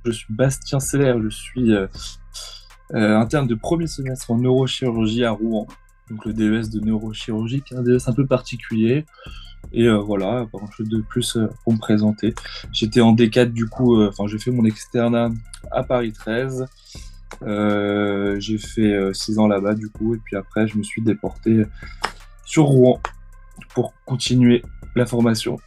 je suis Bastien Seller, je suis interne de premier semestre en neurochirurgie à Rouen. Donc le DES de neurochirurgie, qui est un DES un peu particulier. Et voilà, pas grand-chose de plus pour me présenter. J'étais en D4 du coup, j'ai fait mon externat à Paris 13. J'ai fait 6 ans là-bas du coup, et puis après je me suis déporté sur Rouen pour continuer la formation.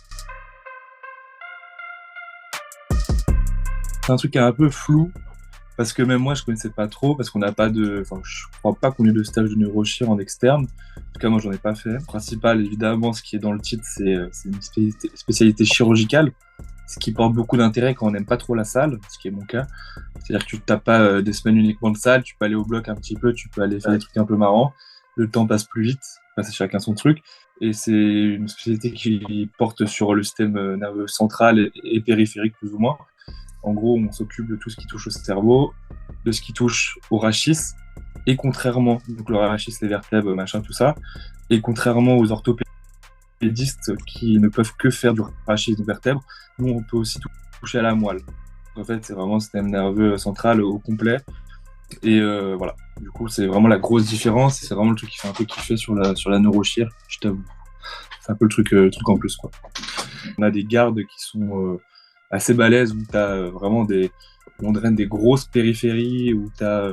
C'est un truc qui est un peu flou, parce que même moi je connaissais pas trop, parce qu'on n'a pas de, enfin je crois pas qu'on ait de stage de neurochir en externe. En tout cas moi j'en ai pas fait. Le principal évidemment, ce qui est dans le titre, c'est une spécialité chirurgicale, ce qui porte beaucoup d'intérêt quand on n'aime pas trop la salle, ce qui est mon cas. C'est-à-dire que tu t'as pas des semaines uniquement de salle, tu peux aller au bloc un petit peu, tu peux aller faire des trucs un peu marrants, le temps passe plus vite, enfin, c'est chacun son truc. Et c'est une spécialité qui porte sur le système nerveux central et périphérique plus ou moins. En gros, on s'occupe de tout ce qui touche au cerveau, de ce qui touche au rachis, et contrairement, donc le rachis, les vertèbres, machin, tout ça, et contrairement aux orthopédistes qui ne peuvent que faire du rachis de vertèbres, nous, on peut aussi toucher à la moelle. En fait, c'est vraiment le système nerveux central au complet. Et voilà, du coup, c'est vraiment la grosse différence, et c'est vraiment le truc qui fait un peu kiffer sur la neurochir, je t'avoue. C'est un peu le truc en plus, quoi. On a des gardes qui sont assez balèzes, où tu as vraiment on draine des grosses périphéries, où tu as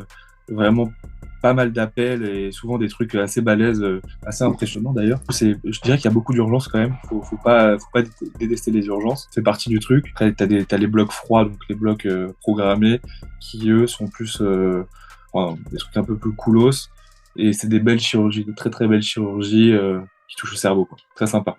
vraiment pas mal d'appels et souvent des trucs assez balèzes, assez impressionnants d'ailleurs. Je dirais qu'il y a beaucoup d'urgences quand même, faut pas détester les urgences, c'est partie du truc. Après, t'as les blocs froids, donc les blocs programmés, qui eux sont plus des trucs un peu plus coolos, et c'est des belles chirurgies, de très très belles chirurgies qui touchent au cerveau, quoi. Très sympa.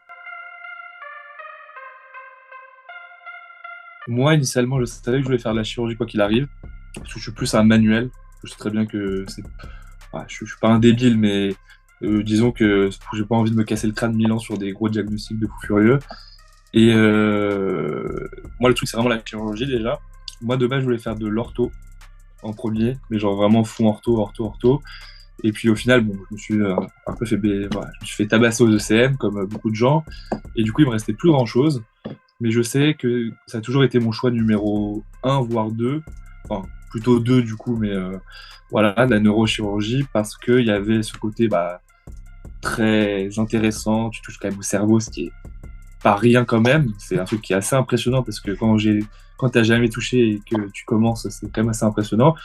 Moi, initialement, je savais que je voulais faire de la chirurgie quoi qu'il arrive, parce que je suis plus un manuel. Je sais très bien que je suis pas un débile, mais disons que j'ai pas envie de me casser le crâne 1000 ans sur des gros diagnostics de fou furieux. Et moi, le truc, c'est vraiment la chirurgie déjà. Moi, de base, je voulais faire de l'ortho en premier, mais genre vraiment fond ortho. Et puis au final, bon, je me suis un peu voilà, je me suis fait tabasser aux ECM, comme beaucoup de gens. Et du coup, il me restait plus grand-chose. Mais je sais que ça a toujours été mon choix numéro 1, voire 2. Enfin, plutôt 2 du coup, mais voilà, de la neurochirurgie, parce qu'il y avait ce côté très intéressant. Tu touches quand même au cerveau, ce qui est pas rien quand même. C'est un truc qui est assez impressionnant, parce que quand t'as jamais touché et que tu commences, c'est quand même assez impressionnant.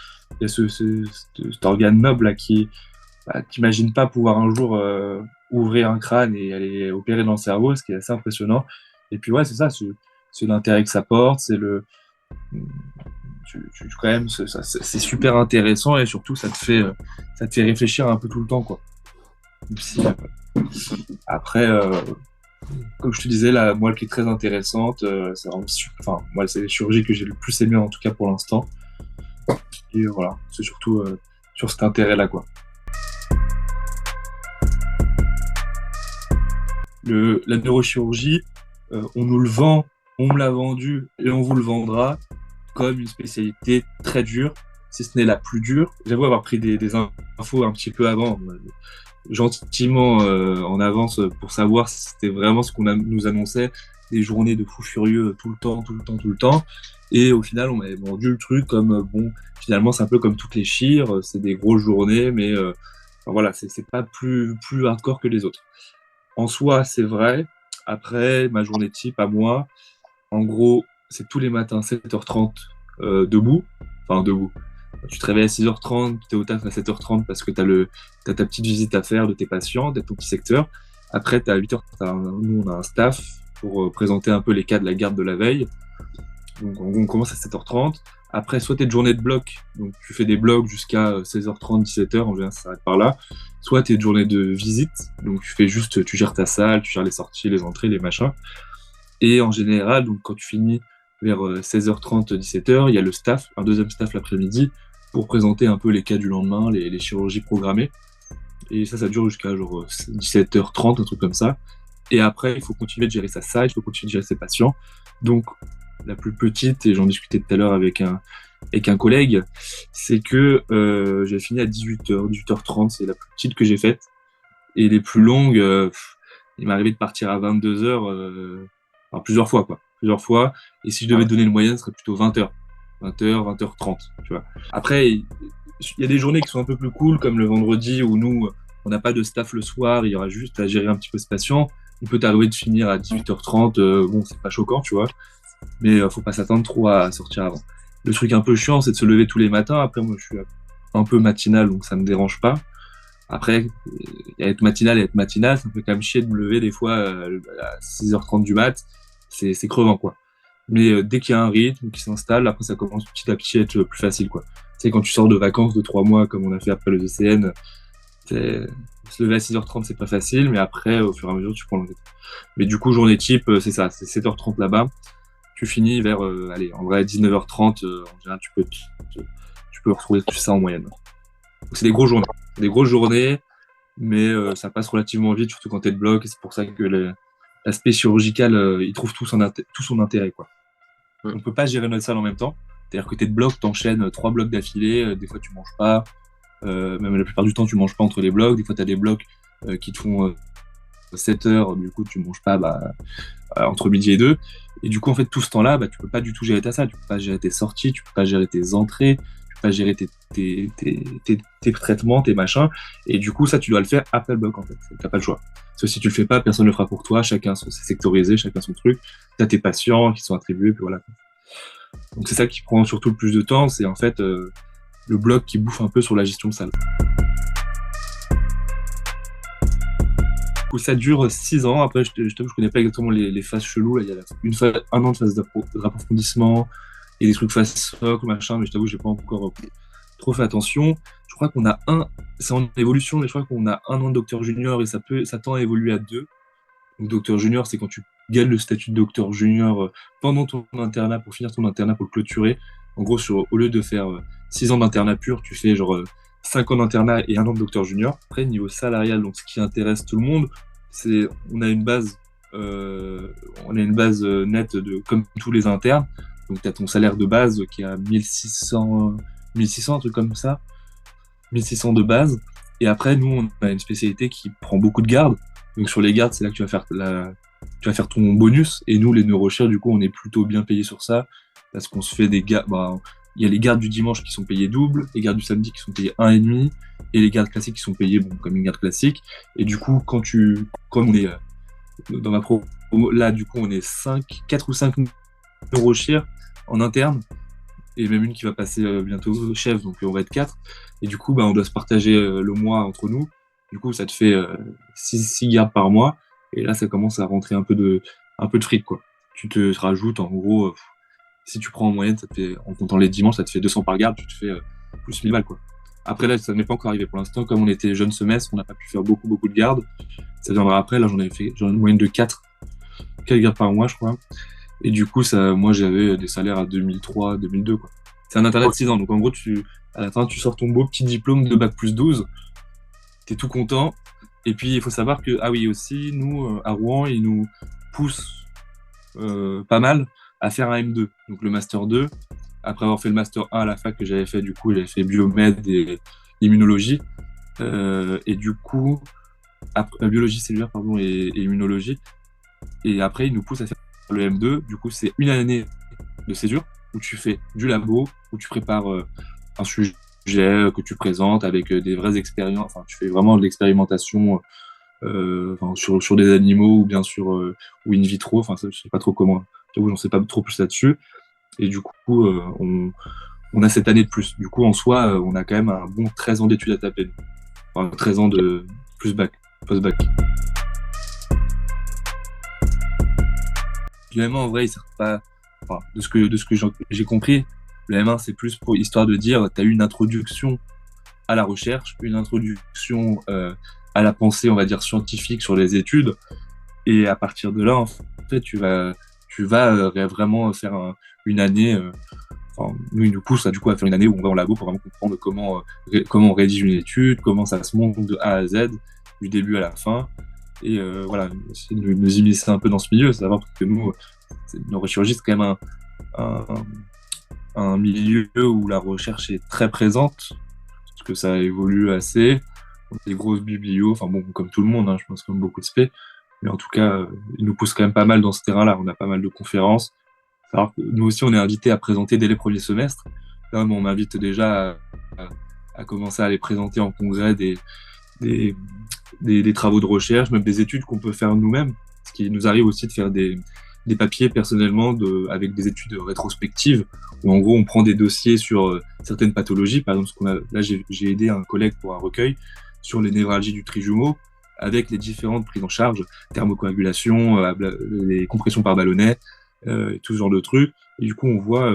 Il y a cet organe noble là, t'imagines pas pouvoir un jour ouvrir un crâne et aller opérer dans le cerveau, ce qui est assez impressionnant. Et puis ouais, c'est ça, c'est l'intérêt que ça porte, c'est quand même, c'est super intéressant, et surtout ça te fait réfléchir un peu tout le temps, quoi. Même si, après, comme je te disais, la moelle qui est très intéressante, c'est vraiment enfin, moi, c'est les chirurgies que j'ai le plus aimé en tout cas pour l'instant. Et voilà, c'est surtout sur cet intérêt-là, quoi. La neurochirurgie, on nous le vend, on me l'a vendu et on vous le vendra comme une spécialité très dure, si ce n'est la plus dure. J'avoue avoir pris des infos un petit peu avant, gentiment en avance, pour savoir si c'était vraiment ce qu'on nous annonçait, des journées de fous furieux tout le temps. Et au final, on m'avait vendu le truc comme, bon, finalement, c'est un peu comme toutes les chires, c'est des grosses journées, mais enfin, voilà, c'est pas plus hardcore que les autres. En soi, c'est vrai. Après, ma journée type à moi, en gros, c'est tous les matins 7h30 debout. Enfin, debout. Tu te réveilles à 6h30, tu es au taf à 7h30 parce que tu as ta petite visite à faire de tes patients, de ton petit secteur. Après, tu as 8h, nous, on a un staff pour présenter un peu les cas de la garde de la veille. Donc, en gros, on commence à 7h30. Après, soit tu es de journée de bloc, donc tu fais des blocs jusqu'à 16h30, 17h, en général, ça s'arrête par là. Soit tu es de journée de visite, donc tu gères ta salle, tu gères les sorties, les entrées, les machins. Et en général, donc quand tu finis vers 16h30, 17h, il y a le staff, un deuxième staff l'après-midi, pour présenter un peu les cas du lendemain, les chirurgies programmées. Et ça dure jusqu'à genre 17h30, un truc comme ça. Et après, il faut continuer de gérer sa salle, il faut continuer de gérer ses patients. Donc, la plus petite, et j'en discutais tout à l'heure avec un collègue, c'est que j'ai fini à 18h, 18h30, c'est la plus petite que j'ai faite. Et les plus longues, il m'est arrivé de partir à 22h, enfin, plusieurs fois, quoi. Plusieurs fois. Et si je devais donner le moyen, ce serait plutôt 20h. 20h, 20h30, tu vois. Après, il y a des journées qui sont un peu plus cool, comme le vendredi où nous, on n'a pas de staff le soir, il y aura juste à gérer un petit peu ce patient. Il peut t'arriver de finir à 18h30, bon, c'est pas choquant, tu vois, mais faut pas s'attendre trop à sortir avant. Le truc un peu chiant, c'est de se lever tous les matins. Après, moi, je suis un peu matinal, donc ça me dérange pas. Après, être matinal et être matinal, ça me fait quand même chier de me lever des fois à 6h30 du mat. C'est crevant, quoi. Mais dès qu'il y a un rythme qui s'installe, après, ça commence petit à petit à être plus facile, quoi. Tu sais, quand tu sors de vacances de 3 mois, comme on a fait après le ECN, se lever à 6h30, c'est pas facile, mais après, au fur et à mesure, tu prends le rythme. Mais du coup, journée type, c'est ça, c'est 7h30 là-bas. Tu finis vers, allez, en vrai, 19h30, en général, tu peux retrouver tout ça en moyenne. Donc, c'est des grosses journées. Des grosses journées, mais ça passe relativement vite, surtout quand t'es de bloc, et c'est pour ça que l'aspect chirurgical, il trouve tout son intérêt, quoi. On peut pas gérer notre salle en même temps. C'est-à-dire que t'es de bloc, t'enchaînes 3 blocs d'affilée, des fois tu manges pas, même la plupart du temps tu manges pas entre les blocs, des fois t'as des blocs qui te font 7 heures, du coup tu manges pas entre midi et 2. Et du coup, en fait, tout ce temps-là, tu peux pas du tout gérer ta salle, tu peux pas gérer tes sorties, tu peux pas gérer tes entrées, tu peux pas gérer tes traitements, tes machins. Et du coup, ça, tu dois le faire après le bloc, en fait. T'as pas le choix. Parce que si tu le fais pas, personne le fera pour toi, chacun c'est sectorisé, chacun son truc. T'as tes patients qui sont attribués, puis voilà. Donc c'est ça qui prend surtout le plus de temps, c'est en fait le bloc qui bouffe un peu sur la gestion de salle. Ça dure 6 ans. Après, je connais pas exactement les phases cheloues. Là, il y a un an de phase d'approfondissement et des trucs phase socle, machin, mais je t'avoue, j'ai pas encore trop fait attention. Je crois qu'on a c'est en évolution, mais je crois qu'on a 1 an de docteur junior et ça tend à évoluer à 2. Donc, docteur junior, c'est quand tu gagnes le statut de docteur junior pendant ton internat, pour finir ton internat, pour le clôturer. En gros, au lieu de faire 6 ans d'internat pur, tu fais genre 5 ans d'internat et 1 an de docteur junior. Après, niveau salarial, donc ce qui intéresse tout le monde, c'est on a une base, nette comme tous les internes. Donc, tu as ton salaire de base qui est à 1600, un truc comme ça. 1600 de base. Et après, nous, on a une spécialité qui prend beaucoup de gardes. Donc, sur les gardes, c'est là que tu vas faire ton bonus. Et nous, les neurochirurgiens, du coup, on est plutôt bien payés sur ça. Parce qu'on se fait des gardes. Il y a les gardes du dimanche qui sont payés double, les gardes du samedi qui sont payés 1,5, et les gardes classiques qui sont payés comme une garde classique. Et du coup, comme on est dans ma promo, là, du coup, on est 4 ou 5 neurochirurgiens en interne, et même une qui va passer bientôt chef, donc on va être 4. Et du coup, on doit se partager le mois entre nous. Du coup, ça te fait 6 gardes par mois, et là, ça commence à rentrer un peu de fric, quoi. Tu te rajoutes, en gros, si tu prends en moyenne, ça te fait, en comptant les dimanches, ça te fait 200 par garde, tu te fais plus 1000 balles, quoi. Après, là, ça n'est pas encore arrivé pour l'instant. Comme on était jeune semestre, on n'a pas pu faire beaucoup de gardes. Ça viendra après. Là, j'en ai une moyenne de 4 gardes par mois, je crois. Et du coup, moi, j'avais des salaires à 2003, 2002, quoi. C'est un internat de 6 ans. Donc, en gros, à la fin, tu sors ton beau petit diplôme de bac plus 12. T'es tout content. Et puis, il faut savoir que, ah oui, aussi, nous, à Rouen, ils nous poussent pas mal à faire un M2, donc le Master 2. Après avoir fait le Master 1 à la fac que j'avais fait, du coup, j'avais fait biomède et immunologie. Et du coup, biologie cellulaire, pardon, et immunologie. Et après, ils nous poussent à faire le M2. Du coup, c'est une année de césure où tu fais du labo, où tu prépares un sujet que tu présentes avec des vraies expériences. Enfin, tu fais vraiment de l'expérimentation sur des animaux ou bien sûr ou in vitro. Enfin, ça, je sais pas trop comment. J'en sais pas trop plus là-dessus. Et du coup, on a cette année de plus. Du coup, en soi, on a quand même un bon 13 ans d'études à taper. Enfin, 13 ans de plus bac, post-bac. Le M1, en vrai, il sert pas. Enfin, de ce que j'ai compris, le M1, c'est plus pour histoire de dire, tu as eu une introduction à la recherche, une introduction à la pensée, on va dire, scientifique sur les études. Et à partir de là, en fait, tu vas vraiment faire une année. Enfin, nous, il nous pousse du coup à faire une année où on va en labo pour vraiment comprendre comment on rédige une étude, comment ça se monte de A à Z, du début à la fin. Et voilà, essayer de nous immiscer un peu dans ce milieu, savoir que nous, neurochirurgie, c'est quand même un milieu où la recherche est très présente, parce que ça évolue assez. Des grosses biblios, enfin bon, comme tout le monde, hein, je pense, comme beaucoup de spé. Mais en tout cas, ils nous poussent quand même pas mal dans ce terrain-là. On a pas mal de conférences. Alors, nous aussi, on est invité à présenter dès les premiers semestres. Là, on m'invite déjà à commencer à aller présenter en congrès des, des travaux de recherche, même des études qu'on peut faire nous-mêmes. Ce qui nous arrive aussi de faire des papiers personnellement avec des études rétrospectives, où en gros, on prend des dossiers sur certaines pathologies. Par exemple, là, j'ai aidé un collègue pour un recueil sur les névralgies du trijumeau, avec les différentes prises en charge, thermocoagulation, les compressions par ballonnet, tout ce genre de trucs. Et du coup, on voit,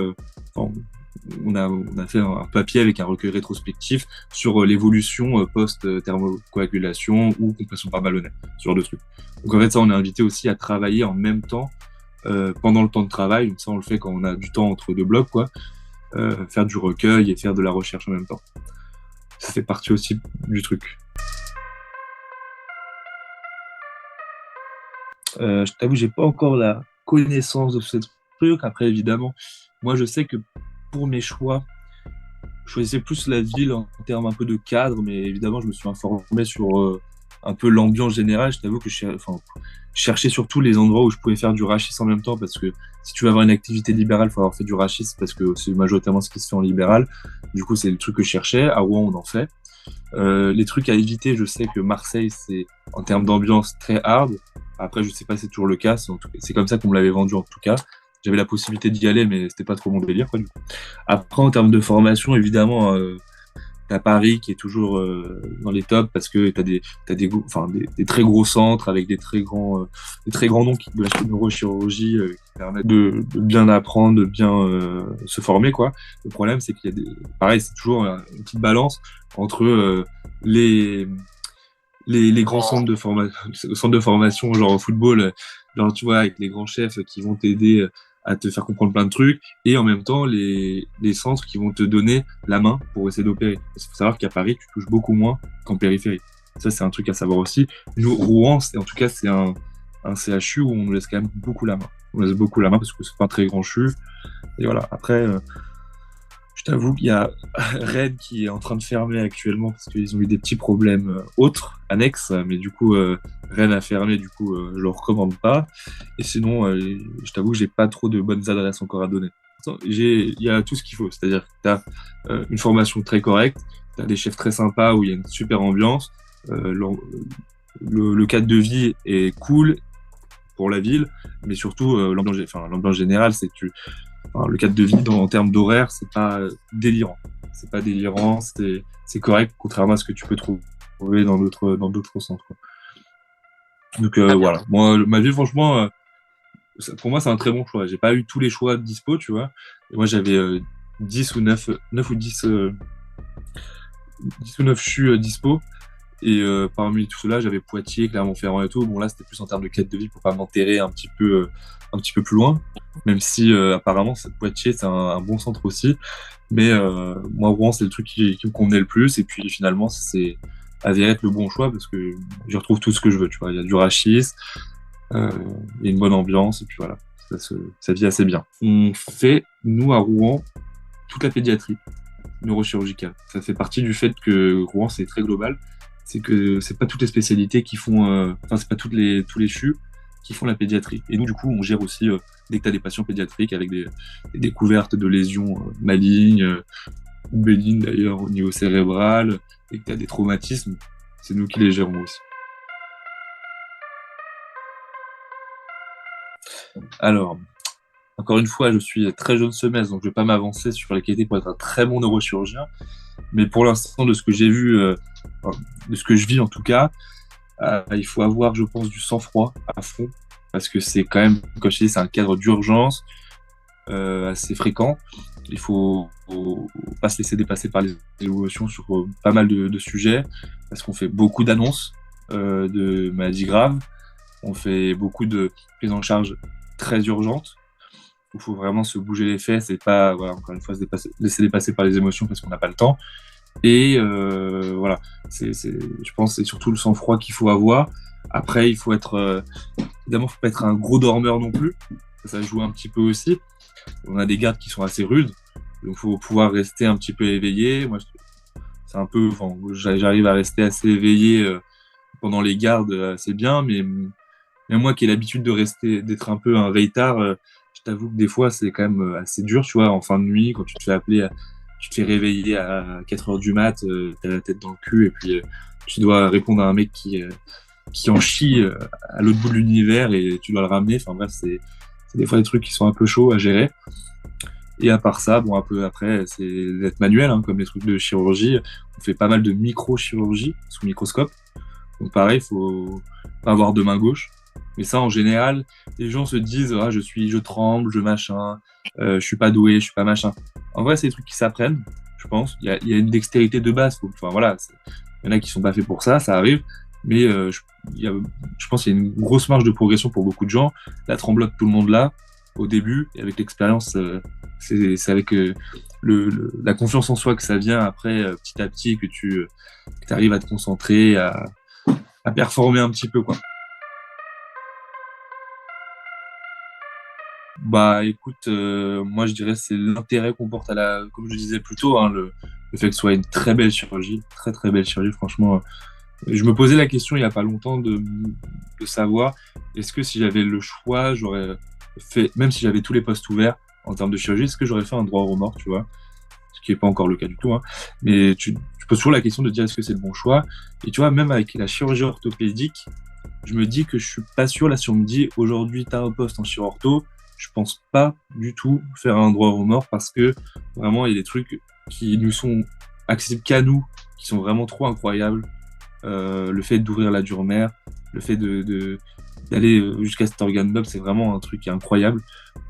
on a fait un papier avec un recueil rétrospectif sur l'évolution post-thermocoagulation ou compression par ballonnet, ce genre de trucs. Donc en fait, ça, on est invité aussi à travailler en même temps pendant le temps de travail. Donc ça, on le fait quand on a du temps entre deux blocs, quoi. Faire du recueil et faire de la recherche en même temps. Ça fait partie aussi du truc. Je t'avoue, j'ai pas encore la connaissance de ce truc. Après, évidemment, moi, je sais que pour mes choix, je choisissais plus la ville en termes un peu de cadre, mais évidemment, je me suis informé sur un peu l'ambiance générale. Je t'avoue que je cherchais surtout les endroits où je pouvais faire du rachis en même temps, parce que si tu veux avoir une activité libérale, il faut avoir fait du rachis, parce que c'est majoritairement ce qui se fait en libéral. Du coup, c'est le truc que je cherchais. À Rouen, on en fait. Les trucs à éviter, je sais que Marseille, c'est en termes d'ambiance très hard. Après, je sais pas si c'est toujours le cas. C'est comme ça qu'on me l'avait vendu en tout cas. J'avais la possibilité d'y aller, mais c'était pas trop mon délire, quoi, du coup. Après, en termes de formation, évidemment, t'as Paris qui est toujours dans les tops parce que t'as des très gros centres avec des très grands noms de la neurochirurgie qui permettent de bien apprendre, de bien se former, quoi. Le problème, c'est qu'il y a pareil, c'est toujours une petite balance entre les les grands centres de formation, genre au football, genre, tu vois, avec les grands chefs qui vont t'aider à te faire comprendre plein de trucs, et en même temps, les centres qui vont te donner la main pour essayer d'opérer. Parce qu'il faut savoir qu'à Paris, tu touches beaucoup moins qu'en périphérie. Ça, c'est un truc à savoir aussi. Nous, Rouen, en tout cas, c'est un CHU où on nous laisse quand même beaucoup la main. On laisse beaucoup la main parce que c'est pas un très grand CHU. Et voilà. Après, je t'avoue qu'il y a Rennes qui est en train de fermer actuellement parce qu'ils ont eu des petits problèmes autres, annexes, mais du coup, Rennes a fermé, du coup, je le recommande pas. Et sinon, je t'avoue que j'ai pas trop de bonnes adresses encore à donner. Il y a tout ce qu'il faut, c'est-à-dire que tu as une formation très correcte, tu as des chefs très sympas où il y a une super ambiance, le cadre de vie est cool pour la ville, mais surtout l'ambiance générale, c'est que le cadre de vie en termes d'horaire, c'est pas délirant. C'est pas délirant, c'est correct, contrairement à ce que tu peux trouver dans d'autres centres, quoi. Donc voilà. Moi, ma vie, franchement, pour moi, c'est un très bon choix. J'ai pas eu tous les choix de dispo, tu vois. Et moi, j'avais 10 ou 9 ou 10, 10 ou 9 CHU dispo. Et parmi tout cela, j'avais Poitiers, Clermont-Ferrand et tout. Bon, là, c'était plus en termes de quête de vie pour pas m'enterrer un petit peu plus loin. Même si apparemment, Poitiers, c'est un bon centre aussi. Mais moi, Rouen, c'est le truc qui me convenait le plus. Et puis finalement, c'est avéré être le bon choix parce que j'y retrouve tout ce que je veux. Tu vois, il y a du rachis, il y a une bonne ambiance. Et puis voilà, ça vit assez bien. On fait, nous, à Rouen, toute la pédiatrie neurochirurgicale. Ça fait partie du fait que Rouen, c'est très global. C'est que c'est pas toutes les spécialités qui font, c'est pas tous les CHU qui font la pédiatrie. Et nous, du coup, on gère aussi, dès que tu as des patients pédiatriques avec des découvertes de lésions malignes, ou bénignes d'ailleurs au niveau cérébral, et que tu as des traumatismes, c'est nous qui les gérons aussi. Alors, encore une fois, je suis très jeune semestre, donc je vais pas m'avancer sur les qualités pour être un très bon neurochirurgien. Mais pour l'instant, de ce que j'ai vu, de ce que je vis en tout cas, il faut avoir, je pense, du sang-froid à fond, parce que c'est quand même, comme je dis, c'est un cadre d'urgence assez fréquent. Il faut pas se laisser dépasser par les évolutions sur pas mal de sujets, parce qu'on fait beaucoup d'annonces de maladies graves, on fait beaucoup de prises en charge très urgentes. Il faut vraiment se bouger les fesses et pas, voilà, encore une fois, laisser dépasser par les émotions parce qu'on n'a pas le temps. Et voilà, je pense que c'est surtout le sang-froid qu'il faut avoir. Après, il faut être, évidemment, faut pas être un gros dormeur non plus. Ça joue un petit peu aussi. On a des gardes qui sont assez rudes, donc il faut pouvoir rester un petit peu éveillé. Moi, c'est un peu, enfin, j'arrive à rester assez éveillé pendant les gardes, c'est bien, mais moi qui ai l'habitude d'être un peu un veille-tard, je t'avoue que des fois, c'est quand même assez dur, tu vois, en fin de nuit, quand tu te fais appeler, tu te fais réveiller à 4 heures du mat, t'as la tête dans le cul, et puis tu dois répondre à un mec qui en chie à l'autre bout de l'univers, et tu dois le ramener. Enfin bref, c'est des fois des trucs qui sont un peu chauds à gérer. Et à part ça, bon, un peu après, c'est d'être manuel, hein, comme les trucs de chirurgie. On fait pas mal de microchirurgie sous microscope. Donc pareil, il faut pas avoir de main gauche. Mais ça, en général, les gens se disent, ah, je tremble, je machin, je suis pas doué, je suis pas machin. En vrai, c'est des trucs qui s'apprennent, je pense. Il y a une dextérité de base. Enfin voilà, il y en a qui sont pas faits pour ça, ça arrive. Mais je pense qu'il y a une grosse marge de progression pour beaucoup de gens. La tremblote, tout le monde l'a au début, et avec l'expérience, c'est avec la confiance en soi que ça vient après, petit à petit, que tu arrives à te concentrer, à performer un petit peu, quoi. Bah écoute, moi je dirais c'est l'intérêt qu'on porte comme je disais plus tôt, hein, le fait que ce soit une très belle chirurgie, très très belle chirurgie, franchement. Je me posais la question il y a pas longtemps de savoir est-ce que si j'avais le choix, j'aurais fait, même si j'avais tous les postes ouverts en termes de chirurgie, est-ce que j'aurais fait un droit au remords, tu vois? Ce qui est pas encore le cas du tout, hein. Mais tu poses toujours la question de dire est-ce que c'est le bon choix? Et tu vois, même avec la chirurgie orthopédique, je me dis que je suis pas sûr. Là, si on me dit aujourd'hui tu as un poste en chirurgie ortho, je pense pas du tout faire un droit au remords parce que vraiment il y a des trucs qui nous sont accessibles qu'à nous, qui sont vraiment trop incroyables. Le fait d'ouvrir la dure-mère, le fait d'aller jusqu'à cet organe noble, c'est vraiment un truc qui est incroyable.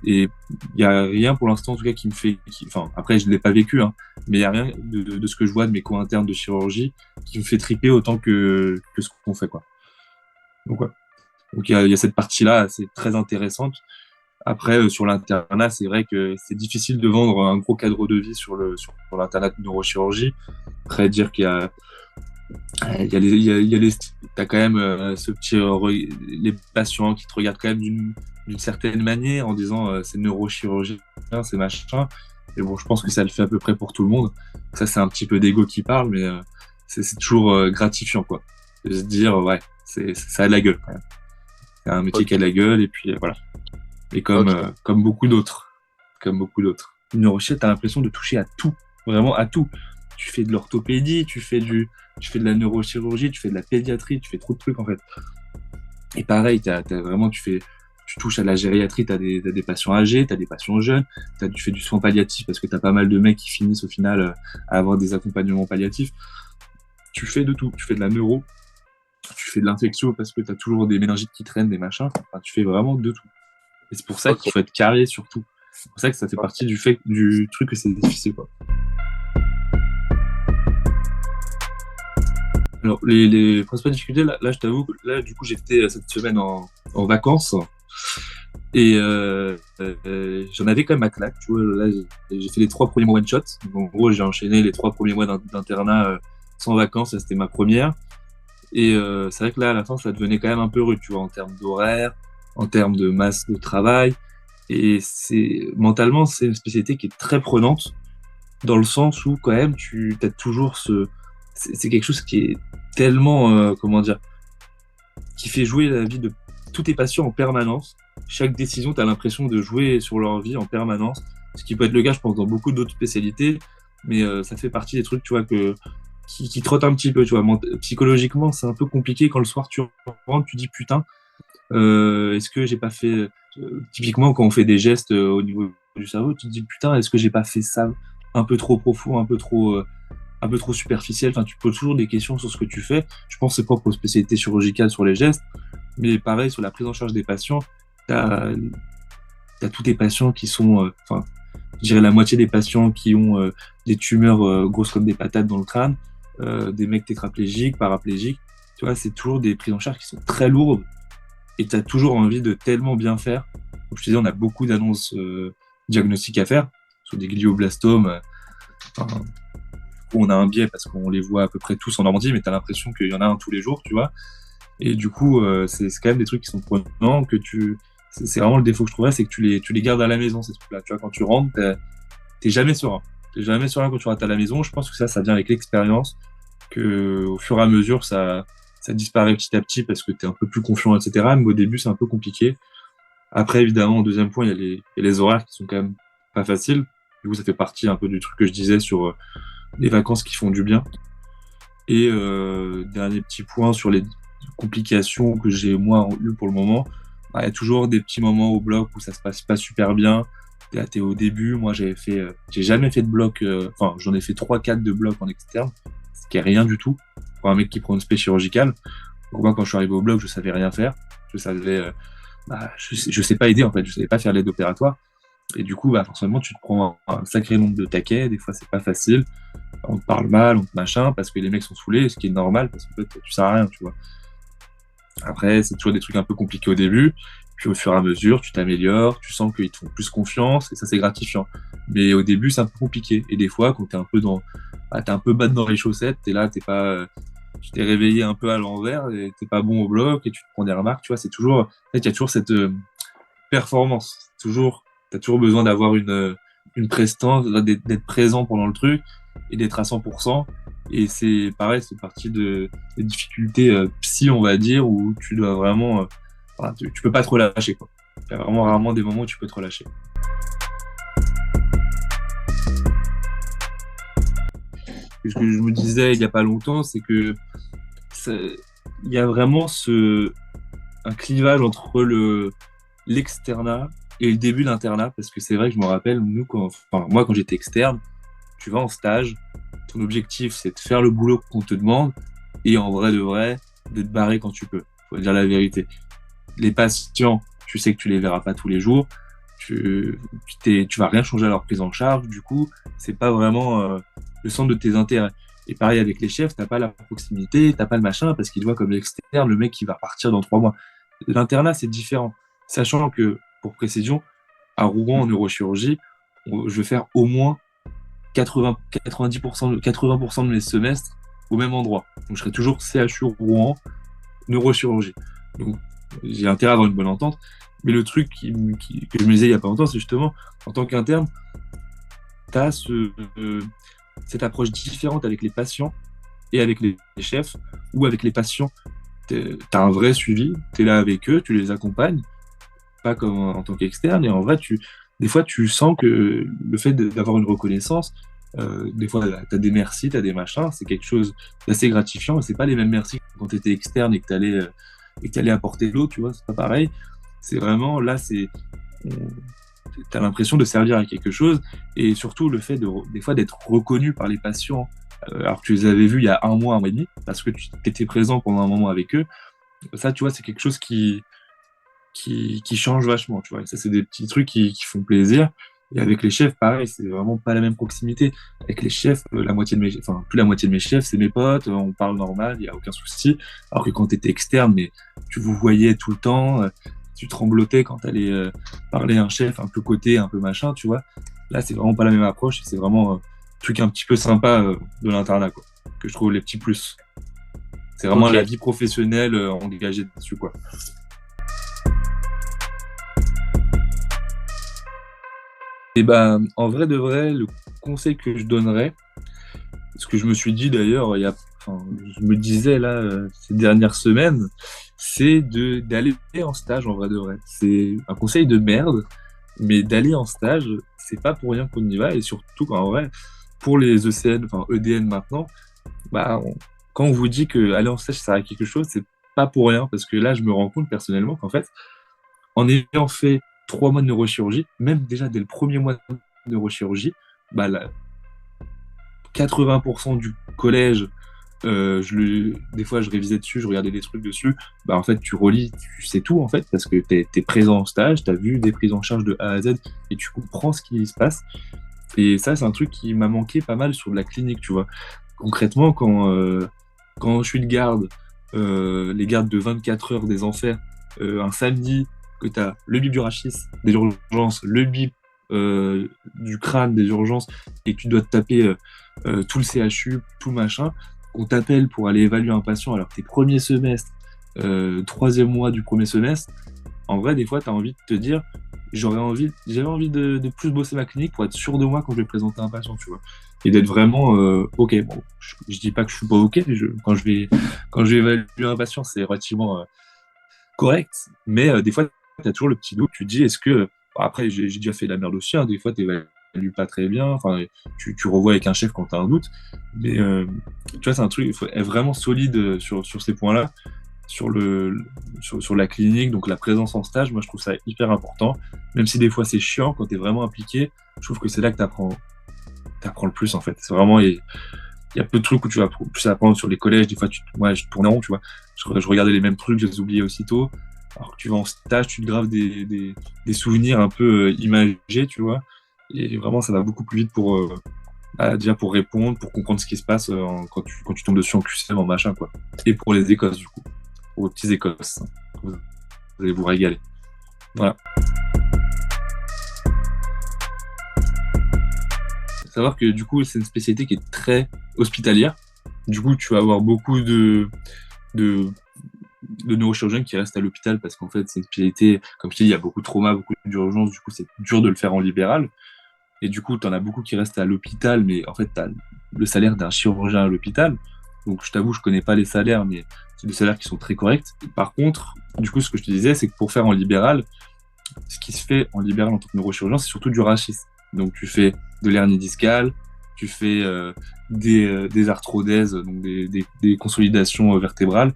Et il y a rien pour l'instant, en tout cas, qui me fait. Enfin, après, je l'ai pas vécu, hein, mais il y a rien de ce que je vois de mes cours internes de chirurgie qui me fait triper autant que ce qu'on fait, quoi. Donc, ouais. Donc, il y a cette partie-là, c'est très intéressante. Après, sur l'internat, c'est vrai que c'est difficile de vendre un gros cadre de vie sur l'internat de neurochirurgie. Après, dire qu'il y a t'as quand même ce petit les patients qui te regardent quand même d'une certaine manière en disant c'est neurochirurgien, c'est machin. Et bon, je pense que ça le fait à peu près pour tout le monde. Ça, c'est un petit peu d'ego qui parle, mais c'est toujours gratifiant, quoi. De se dire, ouais, ça a de la gueule, quand même. C'est un métier qui a de la gueule, et puis voilà. Et comme beaucoup d'autres. Comme beaucoup d'autres. Une neurochirurgie, t'as l'impression de toucher à tout. Vraiment à tout. Tu fais de l'orthopédie, tu fais de la neurochirurgie, tu fais de la pédiatrie, tu fais trop de trucs, en fait. Et pareil, vraiment, tu touches à la gériatrie, t'as des patients âgés, t'as des patients jeunes, tu fais du soin palliatif parce que t'as pas mal de mecs qui finissent au final à avoir des accompagnements palliatifs. Tu fais de tout. Tu fais de la neuro, tu fais de l'infectio parce que t'as toujours des méningites qui traînent, des machins. Enfin, tu fais vraiment de tout. Et c'est pour ça qu'il faut être carré sur tout. C'est pour ça que ça fait partie du truc que c'est difficile, quoi. Alors, les principales difficultés, là, je t'avoue, là, du coup, j'étais cette semaine en vacances et j'en avais quand même à claque. Tu vois, là, j'ai fait les 3 premiers mois one-shot. En gros, j'ai enchaîné les 3 premiers mois d'internat sans vacances. Ça, c'était ma première. Et c'est vrai que là, à la fin, ça devenait quand même un peu rude, tu vois, en termes d'horaire, en termes de masse de travail. Et mentalement, c'est une spécialité qui est très prenante dans le sens où, quand même, tu as toujours c'est quelque chose qui est tellement, comment dire, qui fait jouer la vie de tous tes patients en permanence. Chaque décision, tu as l'impression de jouer sur leur vie en permanence, ce qui peut être le cas, je pense, dans beaucoup d'autres spécialités, mais ça fait partie des trucs, tu vois, qui trottent un petit peu, tu vois. Psychologiquement, c'est un peu compliqué quand le soir tu rentres, tu dis putain, est-ce que j'ai pas fait, typiquement quand on fait des gestes au niveau du cerveau, tu te dis putain, est-ce que j'ai pas fait ça un peu trop profond, un peu trop superficiel. Enfin, tu poses toujours des questions sur ce que tu fais. Je pense que c'est propre aux spécialités chirurgicales sur les gestes, mais pareil sur la prise en charge des patients. T'as tous tes patients qui sont, enfin, je dirais la moitié des patients qui ont des tumeurs grosses comme des patates dans le crâne, des mecs tétraplégiques, paraplégiques. Tu vois, c'est toujours des prises en charge qui sont très lourdes et t'as toujours envie de tellement bien faire. Comme je te disais, on a beaucoup d'annonces diagnostiques à faire sur des glioblastomes. Enfin, on a un biais parce qu'on les voit à peu près tous en Normandie, mais tu as l'impression qu'il y en a un tous les jours, tu vois. Et du coup, c'est quand même des trucs qui sont prenants, c'est vraiment le défaut que je trouverais, c'est que tu les gardes à la maison, ces trucs-là. Tu vois, quand tu rentres, t'es jamais serein. T'es jamais serein quand tu rentres à la maison. Je pense que ça vient avec l'expérience, que au fur et à mesure, ça disparaît petit à petit parce que t'es un peu plus confiant, etc. Mais au début, c'est un peu compliqué. Après, évidemment, en deuxième point, il y a les horaires qui sont quand même pas faciles. Du coup, ça fait partie un peu du truc que je disais sur les vacances qui font du bien. Et dernier petit point sur les complications que j'ai moi eu pour le moment, bah, il y a toujours des petits moments au bloc où ça se passe pas super bien. T'es au début, moi j'ai jamais fait de bloc, enfin j'en ai fait trois quatre de bloc en externe, ce qui est rien du tout pour un mec qui prend une spé chirurgicale. Donc moi quand je suis arrivé au bloc, je savais rien faire, je sais pas aider en fait, je savais pas faire l'aide opératoire. Et du coup, bah, forcément, tu te prends un sacré nombre de taquets. Des fois, c'est pas facile. On te parle mal, on te machin, parce que les mecs sont saoulés, ce qui est normal, parce que tu sers à rien, tu vois. Après, c'est toujours des trucs un peu compliqués au début. Puis au fur et à mesure, tu t'améliores, tu sens qu'ils te font plus confiance, et ça, c'est gratifiant. Mais au début, c'est un peu compliqué. Et des fois, quand t'es un peu t'es un peu bas dans les chaussettes, t'es là, tu t'es réveillé un peu à l'envers, et t'es pas bon au bloc, et tu te prends des remarques, tu vois, c'est toujours, en fait, il y a toujours cette performance. T'as toujours besoin d'avoir une prestance, d'être présent pendant le truc et d'être à 100%. Et c'est pareil, c'est partie des difficultés psy, on va dire, où tu dois vraiment, enfin, tu peux pas te relâcher, quoi. Il y a vraiment rarement des moments où tu peux te relâcher. Et ce que je me disais il y a pas longtemps, c'est que il y a vraiment un clivage entre l'externat et le début d'internat, parce que c'est vrai que je me rappelle, moi, quand j'étais externe, tu vas en stage, ton objectif, c'est de faire le boulot qu'on te demande, et en vrai de vrai, de te barrer quand tu peux. Faut dire la vérité. Les patients, tu sais que tu les verras pas tous les jours, tu vas rien changer à leur prise en charge, du coup, c'est pas vraiment le centre de tes intérêts. Et pareil avec les chefs, t'as pas la proximité, t'as pas le machin, parce qu'ils te voient comme l'externe, le mec qui va partir dans 3 mois. L'internat, c'est différent. Sachant que, pour précision, à Rouen, en neurochirurgie, je vais faire au moins 80% de mes semestres au même endroit. Donc, je serai toujours CHU Rouen, neurochirurgie. Donc, j'ai intérêt à avoir une bonne entente. Mais le truc que je me disais il y a pas longtemps, c'est justement, en tant qu'interne, tu as cette approche différente avec les patients et avec les chefs, ou avec les patients, tu as un vrai suivi, tu es là avec eux, tu les accompagnes, pas comme en tant qu'externe, et en vrai, des fois, tu sens que le fait d'avoir une reconnaissance, des fois, tu as des merci, tu as des machins, c'est quelque chose d'assez gratifiant, et c'est pas les mêmes merci que quand tu étais externe et que tu allais apporter de l'eau, tu vois, c'est pas pareil. C'est vraiment, là, tu as l'impression de servir à quelque chose, et surtout le fait des fois d'être reconnu par les patients, alors que tu les avais vus il y a un mois et demi, parce que tu étais présent pendant un moment avec eux. Ça, tu vois, c'est quelque chose qui change vachement, tu vois. Et ça, c'est des petits trucs qui font plaisir. Et avec les chefs, pareil, c'est vraiment pas la même proximité. Avec les chefs, plus la moitié de mes chefs, c'est mes potes, on parle normal, il n'y a aucun souci. Alors que quand tu étais externe, mais tu vous voyais tout le temps, tu tremblotais quand tu allais parler à un chef un peu coté, un peu machin, tu vois. Là, c'est vraiment pas la même approche, c'est vraiment un truc un petit peu sympa de l'internat, quoi, que je trouve les petits plus. C'est vraiment Ok. la vie professionnelle engagée dessus, quoi. Et ben, en vrai de vrai, le conseil que je donnerais, ce que je me suis dit d'ailleurs, je me disais là ces dernières semaines, c'est d'aller en stage en vrai de vrai. C'est un conseil de merde, mais d'aller en stage, c'est pas pour rien qu'on y va, et surtout qu'en vrai, pour les ECN, enfin EDN maintenant, bah, quand on vous dit que aller en stage ça sert à quelque chose, c'est pas pour rien, parce que là, je me rends compte personnellement qu'en fait, en ayant fait 3 mois de neurochirurgie, même déjà dès le premier mois de neurochirurgie, bah, 80% du collège, des fois je révisais dessus, je regardais des trucs dessus, bah en fait tu relis, tu sais tout en fait, parce que t'es présent en stage, t'as vu des prises en charge de A à Z, et tu comprends ce qui se passe. Et ça, c'est un truc qui m'a manqué pas mal sur de la clinique, tu vois. Concrètement, quand je suis de garde, les gardes de 24 heures des enfers, un samedi, que tu as le bip du rachis des urgences, le bip du crâne des urgences, et que tu dois te taper tout le CHU, tout machin, on t'appelle pour aller évaluer un patient alors que tes premiers semestres, troisième mois du premier semestre, en vrai, des fois, tu as envie de te dire, j'avais envie de plus bosser ma clinique pour être sûr de moi quand je vais présenter un patient, tu vois. Et d'être vraiment OK. Bon, je dis pas que je suis pas OK, mais quand je vais évaluer un patient, c'est relativement correct. Mais des fois, tu as toujours le petit doute, tu te dis, est-ce que. Bon, après, j'ai déjà fait de la merde aussi, hein, des fois, tu évalues pas très bien, enfin, tu revois avec un chef quand tu as un doute. Mais tu vois, c'est un truc, il faut être vraiment solide sur ces points-là, sur, sur la clinique, donc la présence en stage, moi je trouve ça hyper important. Même si des fois c'est chiant, quand tu es vraiment impliqué, je trouve que c'est là que tu apprends le plus en fait. C'est vraiment, il y a peu de trucs où tu vas plus apprendre sur les collèges. Des fois, moi, je tournais en rond, tu vois. Je regardais les mêmes trucs, je les oubliais aussitôt. Alors que tu vas en stage, tu te graves des souvenirs un peu imagés, tu vois. Et vraiment, ça va beaucoup plus vite pour, déjà pour répondre, pour comprendre ce qui se passe quand tu tombes dessus en QCM, en machin, quoi. Et pour les Écosses, du coup. Pour les petites Écosses. Vous allez vous régaler. Voilà. Savoir que du coup, c'est une spécialité qui est très hospitalière. Du coup, tu vas avoir beaucoup de, de neurochirurgiens qui restent à l'hôpital parce qu'en fait, c'est une spécialité, comme je t'ai dit, il y a beaucoup de trauma, beaucoup d'urgence. Du coup, c'est dur de le faire en libéral. Et du coup, tu en as beaucoup qui restent à l'hôpital, mais en fait, tu as le salaire d'un chirurgien à l'hôpital. Donc, je t'avoue, je connais pas les salaires, mais c'est des salaires qui sont très corrects. Par contre, du coup, ce que je te disais, c'est que pour faire en libéral, ce qui se fait en libéral en tant que neurochirurgien, c'est surtout du rachis. Donc, tu fais de l'hernie discale, tu fais des arthrodèses, donc des consolidations vertébrales,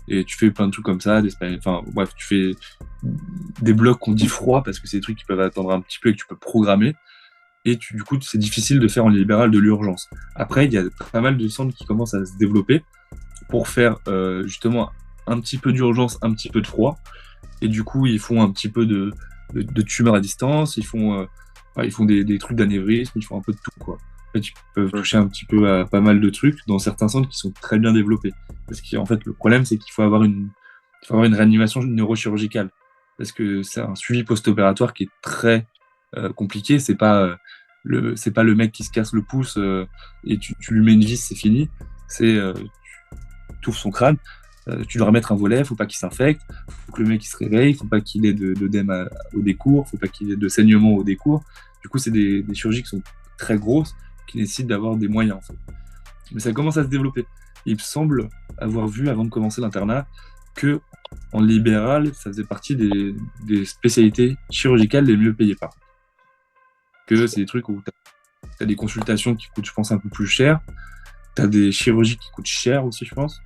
et tu fais plein de trucs comme ça, enfin bref, tu fais des blocs qu'on dit froids parce que c'est des trucs qui peuvent attendre un petit peu et que tu peux programmer. Et du coup, c'est difficile de faire en libéral de l'urgence. Après, il y a pas mal de centres qui commencent à se développer pour faire justement un petit peu d'urgence, un petit peu de froid. Et du coup, ils font un petit peu de tumeurs à distance, ils font des trucs d'anévrisme, ils font un peu de tout, quoi. En fait, ils peuvent toucher un petit peu à pas mal de trucs dans certains centres qui sont très bien développés. Parce qu'en fait, le problème, c'est qu'il faut avoir une réanimation neurochirurgicale. Parce que c'est un suivi post-opératoire qui est très compliqué. C'est pas le mec qui se casse le pouce et tu lui mets une vis, c'est fini. C'est tu ouvres son crâne, tu dois remettre un volet, faut pas qu'il s'infecte, faut que le mec il se réveille, faut pas qu'il ait d'œdème au décours, faut pas qu'il ait de saignement au décours. Du coup, c'est des chirurgies qui sont très grosses, qui nécessitent d'avoir des moyens, en fait. Mais ça commence à se développer. Il me semble avoir vu, avant de commencer l'internat, que en libéral, ça faisait partie des spécialités chirurgicales les mieux payées, par contre. Que c'est des trucs où tu as des consultations qui coûtent, je pense, un peu plus cher, tu as des chirurgies qui coûtent cher aussi, je pense.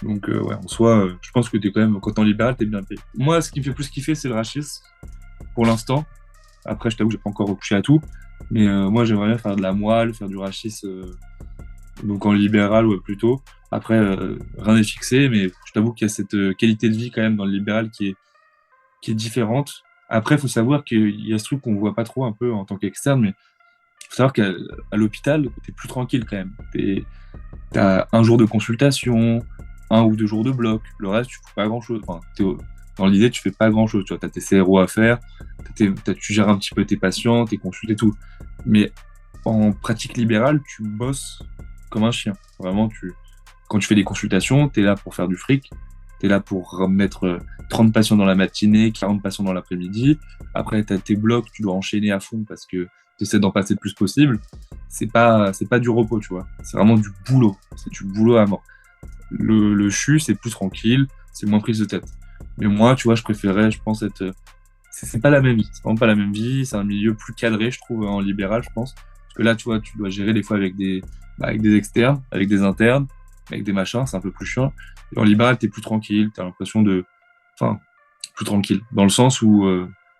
Donc, ouais, en soi, je pense que quand t'es en libéral, t'es bien payé. Moi, ce qui me fait plus kiffer, c'est le rachis, pour l'instant. Après, je t'avoue, j'ai pas encore recouché à tout. Mais moi, j'aimerais bien faire de la moelle, faire du rachis, donc en libéral, ouais, plutôt. Après, rien n'est fixé, mais je t'avoue qu'il y a cette qualité de vie quand même dans le libéral qui est différente. Après, il faut savoir qu'il y a ce truc qu'on voit pas trop un peu en tant qu'externe, mais il faut savoir qu'à l'hôpital, t'es plus tranquille quand même. T'as un jour de consultation, 1 ou 2 jours de bloc. Le reste, tu fais pas grand-chose. Enfin, dans l'idée, tu fais pas grand-chose. Tu vois, t'as tes CRO à faire, tu gères un petit peu tes patients, tes consultes et tout. Mais en pratique libérale, tu bosses comme un chien. Vraiment, quand tu fais des consultations, t'es là pour faire du fric. T'es là pour mettre 30 patients dans la matinée, 40 patients dans l'après-midi. Après, t'as tes blocs, tu dois enchaîner à fond parce que tu essaies d'en passer le plus possible. C'est pas du repos, tu vois. C'est vraiment du boulot. C'est du boulot à mort. Le CHU, c'est plus tranquille, c'est moins prise de tête. Mais moi, tu vois, je préférais, je pense, c'est pas la même vie. C'est vraiment pas la même vie. C'est un milieu plus cadré, je trouve, en libéral, je pense. Parce que là, tu vois, tu dois gérer des fois avec des externes, avec des internes, avec des machins, c'est un peu plus chiant. Et en libéral, t'es plus tranquille, t'as l'impression enfin, plus tranquille. Dans le sens où,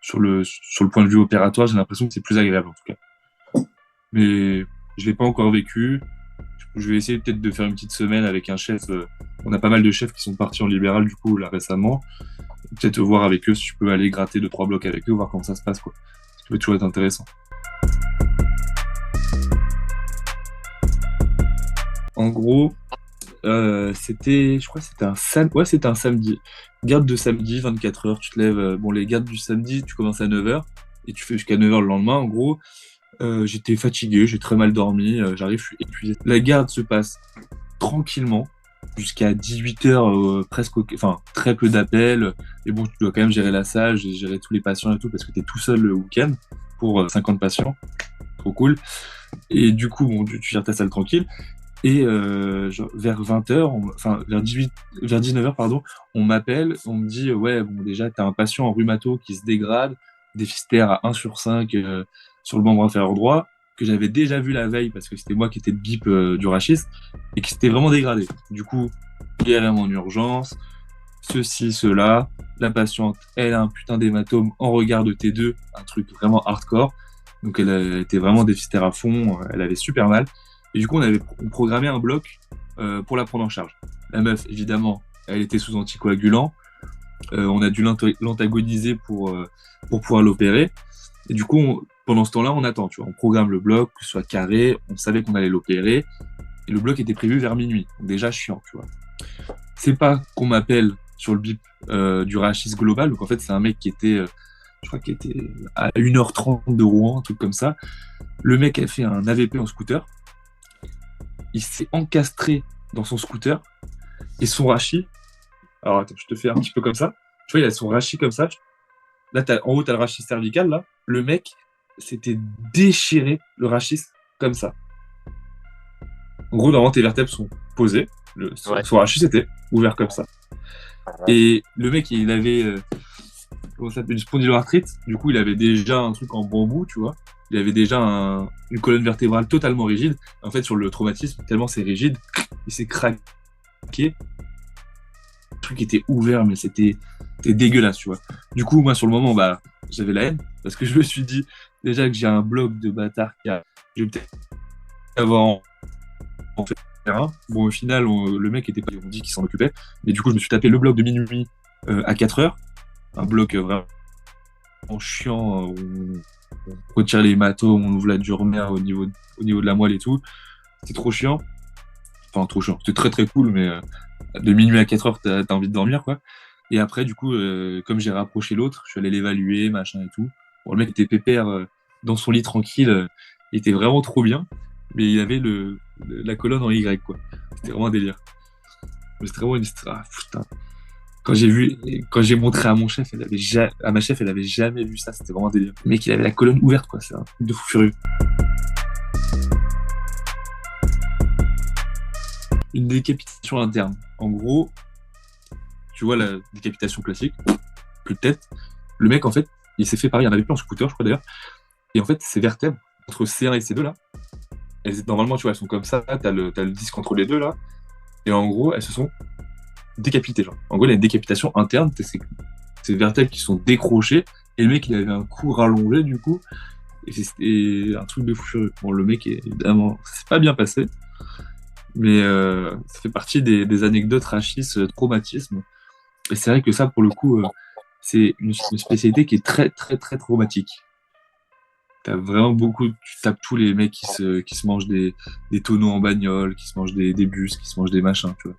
sur le point de vue opératoire, j'ai l'impression que c'est plus agréable, en tout cas. Mais je l'ai pas encore vécu. Je vais essayer peut-être de faire une petite semaine avec un chef. On a pas mal de chefs qui sont partis en libéral, du coup, là, récemment. Peut-être voir avec eux si je peux aller gratter 2-3 blocs avec eux, voir comment ça se passe, quoi. Ça peut toujours être intéressant. En gros, je crois que c'était un samedi. Garde de samedi, 24 heures, tu te lèves. Bon, les gardes du samedi, tu commences à 9 heures et tu fais jusqu'à 9 heures le lendemain. En gros, j'étais fatigué, j'ai très mal dormi, j'arrive, je suis épuisé. La garde se passe tranquillement jusqu'à 18 heures, enfin, très peu d'appels. Et bon, tu dois quand même gérer la salle, gérer tous les patients et tout parce que tu es tout seul le week-end pour 50 patients. Trop cool. Et du coup, bon, tu gères ta salle tranquille. Et vers 20h, enfin vers 19h, pardon, on m'appelle, on me dit ouais, bon, déjà, tu as un patient en rhumato qui se dégrade, déficitaire à 1/5 sur le membre inférieur droit, que j'avais déjà vu la veille parce que c'était moi qui étais le BIP du rachis, et qui s'était vraiment dégradé. Du coup, IRM en urgence, ceci, cela. La patiente, elle a un putain d'hématome en regard de T2, un truc vraiment hardcore. Donc elle était vraiment déficitaire à fond, elle avait super mal. Et du coup, on programmait un bloc pour la prendre en charge. La meuf, évidemment, elle était sous anticoagulant. On a dû l'antagoniser pour pouvoir l'opérer. Et du coup, pendant ce temps-là, on attend, tu vois. On programme le bloc, que ce soit carré, on savait qu'on allait l'opérer. Et le bloc était prévu vers minuit. Donc déjà, chiant, tu vois. C'est pas qu'on m'appelle sur le bip du rachis global. Donc en fait, c'est un mec qui était, je crois qu'il était à 1h30 de Rouen, un truc comme ça. Le mec a fait un AVP en scooter. Il s'est encastré dans son scooter et son rachis. Alors attends, je te fais un petit peu comme ça. Tu vois, il a son rachis comme ça. Là, en haut, tu as le rachis cervical. Là, le mec s'était déchiré le rachis comme ça. En gros, normalement, tes vertèbres sont posées. Ouais. Son rachis était ouvert comme ça. Et le mec, il avait comment ça s'appelle, une spondyloarthrite. Du coup, il avait déjà un truc en bambou, tu vois. Il avait déjà une colonne vertébrale totalement rigide. En fait, sur le traumatisme, tellement c'est rigide, il s'est craqué. Le truc était ouvert, mais c'était dégueulasse, tu vois. Du coup, moi, sur le moment, bah, j'avais la haine, parce que je me suis dit, déjà que j'ai un bloc de bâtard je vais peut-être avoir en fait un. Bon, au final, le mec était pas, on dit qu'il s'en occupait. Mais du coup, je me suis tapé le bloc de minuit à 4h. Un bloc vraiment chiant, où on retire les hématomes, on ouvre la durmère au niveau de la moelle et tout. C'était trop chiant. Enfin, trop chiant. C'était très très cool, mais de minuit à 4h, t'as envie de dormir, quoi. Et après, du coup, comme j'ai rapproché l'autre, je suis allé l'évaluer, machin et tout. Bon, le mec était pépère dans son lit tranquille, il était vraiment trop bien, mais il avait la colonne en Y, quoi. C'était vraiment un délire. Mais c'était vraiment une histoire. Ah, putain. Quand j'ai montré à mon chef, à ma chef, elle avait jamais vu ça. C'était vraiment un délire. Le mec, il avait la colonne ouverte, quoi. C'est un truc de fou furieux. Une décapitation interne. En gros, tu vois la décapitation classique, plus de tête. Le mec, en fait, il s'est fait pareil. Il y en avait plus en scooter, je crois d'ailleurs. Et en fait, ses vertèbres, entre C1 et C2, là, normalement, tu vois, elles sont comme ça. T'as le disque entre les deux, là. Et en gros, elles se sont décapitées. Genre. En gros, il y a une décapitation interne. Ces vertèbres qui sont décrochées. Et le mec, il avait un cou rallongé, du coup. Et c'était un truc de fou furieux. Bon, le mec, évidemment, ça s'est pas bien passé. Mais ça fait partie des anecdotes rachis, traumatisme. Et c'est vrai que ça, pour le coup, c'est une spécialité qui est très, très, très traumatique. T'as vraiment beaucoup, tu tapes tous les mecs qui se mangent des tonneaux en bagnole, qui se mangent des bus, qui se mangent des machins, tu vois.